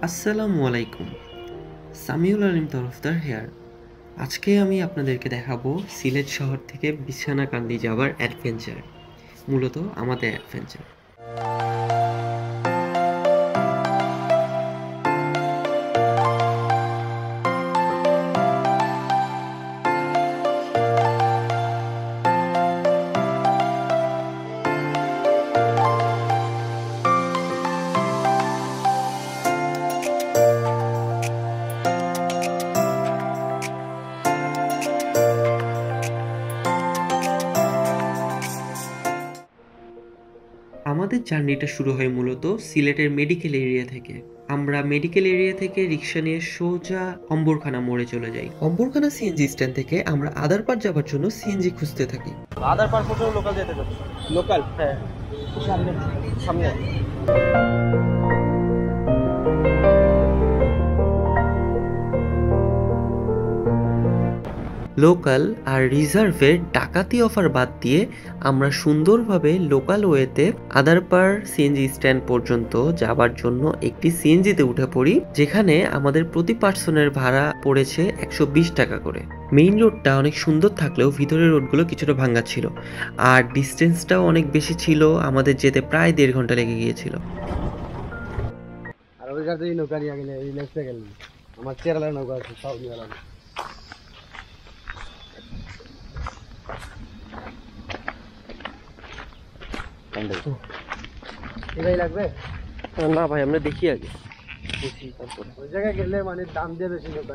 আসসালামু আলাইকুম। সামিউল আলিম তরফদার হেয়ার। আজকে আমি আপনাদেরকে দেখাবো সিলেট শহর থেকে বিছানাকান্দি যাওয়ার অ্যাডভেঞ্চার। মূলত আমাদের অ্যাডভেঞ্চার। আমাদের জার্নিটা শুরু হয় মূলত সিলেটের মেডিকেল এরিয়া থেকে। আমরা মেডিকেল এরিয়া থেকে রিক্সা নিয়ে সোজা অম্বরখানা মোড়ে চলে যাই। অম্বরখানা সিএনজি স্ট্যান্ড থেকে আমরা আদারপাড় যাওয়ার জন্য সিএনজি খুঁজতে থাকি। আদারপাড় পর্যন্ত লোকাল যেতে পারছি। লোকাল? হ্যাঁ, সামনে সামনে। লোকাল আর রিজার্ভের ডাকাতি অফার বাদ দিয়ে আমরা সুন্দরভাবে লোকাল ওয়েতে আদারপাড় সিএনজি স্ট্যান্ড পর্যন্ত যাবার জন্য একটি সিএনজিতে উঠে পড়ি, যেখানে আমাদের প্রতি পার্সনের ভাড়া পড়েছে 120 টাকা করে। মেইন রোডটা অনেক সুন্দর থাকলেও ভিতরের রোডগুলো কিছুটা ভাঙা ছিল, আর ডিস্টেন্সটাও অনেক বেশি ছিল। আমাদের যেতে প্রায় 1.5 ঘন্টা লেগে গিয়েছিল। আর ওই কাছে নৌকা নিয়ে গেলে এই লেফটে গেলে আমার চেরালার নৌকা আছে, সব নিয়ে গেলাম। এটাই লাগবে না ভাই, আমরা দেখি আগে, বুঝি তারপরে। ওই জায়গায় গেলে মানে দাম দিয়ে বেশি নৌকা।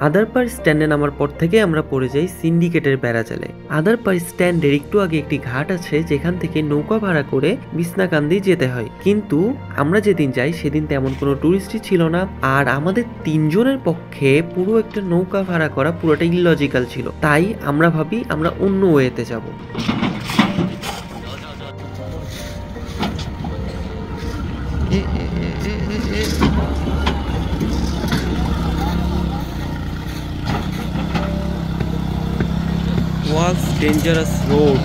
আদারপাড় স্ট্যান্ডে নামার পর থেকে আমরা পড়ে যাই সিন্ডিকেটের বেড়াজালে। আদারপাড় স্ট্যান্ডের একটু আগে একটি ঘাট আছে, যেখান থেকে নৌকা ভাড়া করে বিছনাকান্দি যেতে হয়। কিন্তু আমরা যেদিন যাই সেদিন তেমন কোনো টুরিস্টই ছিল না, আর আমাদের 3 জনের পক্ষে পুরো একটা নৌকা ভাড়া করা পুরোটা ইললজিক্যাল ছিল। তাই আমরা ভাবি আমরা অন্য ওয়েতে যাব। Was dangerous road.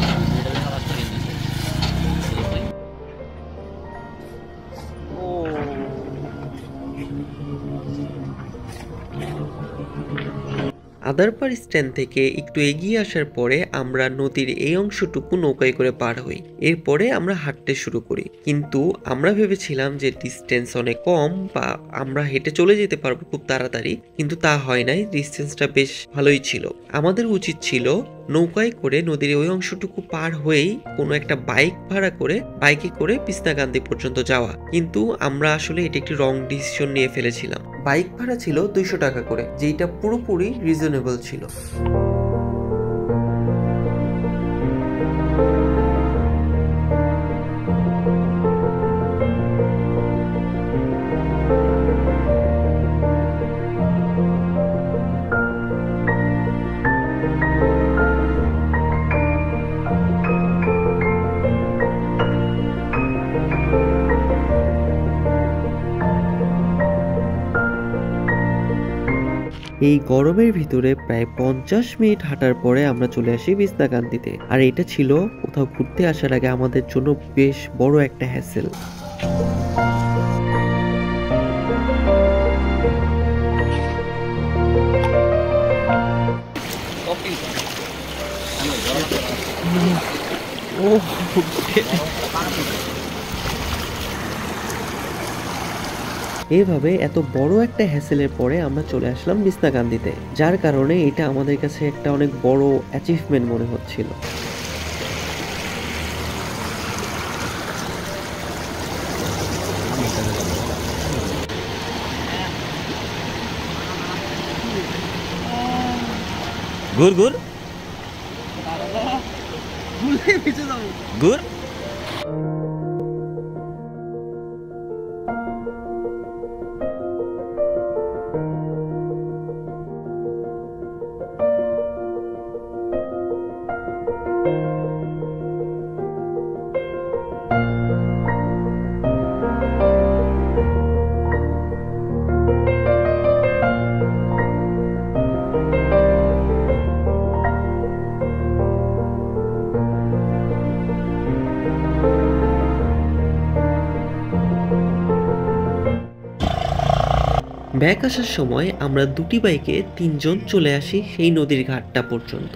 আদারপাড় স্ট্যান্ড থেকে একটু এগিয়ে আসার পরে আমরা নদীর এই অংশটুকু নৌকায় করে পার হই। এরপরে আমরা হাঁটতে শুরু করি, কিন্তু আমরা ভেবেছিলাম যে ডিস্টেন্স অনেক কম বা আমরা হেঁটে চলে যেতে পারবো খুব তাড়াতাড়ি, কিন্তু তা হয় নাই। ডিস্টেন্সটা বেশ ভালোই ছিল। আমাদের উচিত ছিল নৌকায় করে নদীর ওই অংশটুকু পার হয়েই কোনো একটা বাইক ভাড়া করে বাইকে করে বিছনাকান্দি পর্যন্ত যাওয়া, কিন্তু আমরা আসলে এটা একটি রং ডিসিশন নিয়ে ফেলেছিলাম। বাইক ভাড়া ছিল 200 টাকা করে, যেটা পুরোপুরি রিজনেবল ছিল। এই গরমের ভিতরে প্রায় 50 মিনিট হাঁটার পরে আমরা চলে আসি বিছনাকান্দিতে। আর এটা ছিল কোথাও ঘুরতে আসার আগে আমাদের জন্য বেশ বড় একটা হ্যাসেল। এভাবে এত বড় একটা হ্যাসেলের পরে আমরা চলে আসলাম বিছনাকান্দিতে, যার কারণে এটা আমাদের কাছে একটা অনেক বড় অ্যাচিভমেন্ট মনে হচ্ছিল। ঘুর ঘুর ঘুর। ব্যাক আসার সময় আমরা দুটি বাইকে 3 জন চলে আসি সেই নদীর ঘাটটা পর্যন্ত।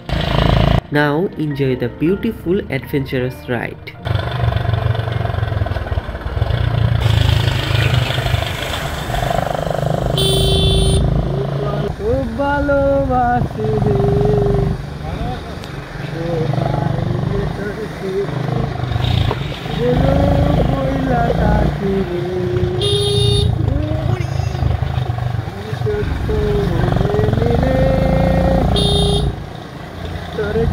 Now enjoy the beautiful adventurous ride. খুব ভালোবাসি রে তোরে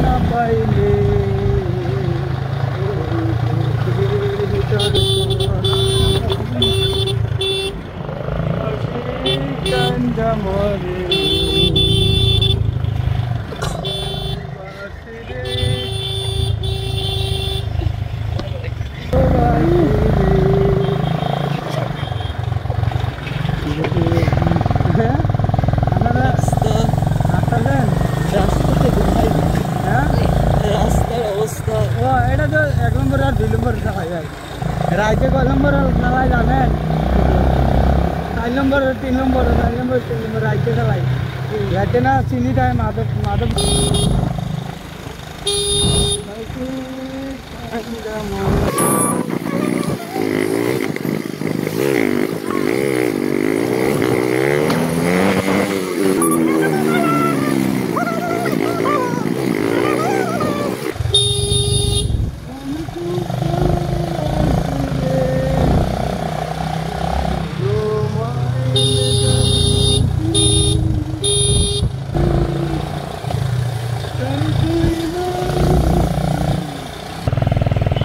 না পাইলে রাস্তার অবস্থা এটা তো 1 নম্বর আর 2 নম্বর রাইতে ক নম্বর নালাই জানেন 4 নম্বর 3 নম্বর 4 নম্বর 3 নম্বর রাইতে চালাই রাইতে না চিনি টাইম মাধব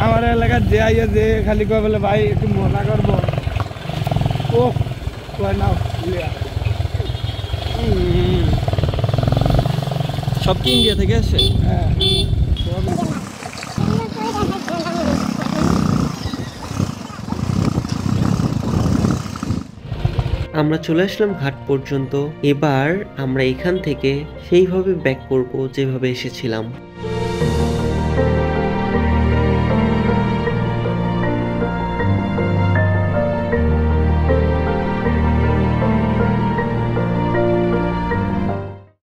আমার এলাকার যে আইয়া যে খালি কয় বলে ভাই একটু মজা করবো ও কয় নাও সব কি ইন্ডিয়া থেকে আসে? হ্যাঁ আমরা চলে আসলাম ঘাট পর্যন্ত। এবার আমরা এখান থেকে সেইভাবে ব্যাক করব যেভাবে এসেছিলাম।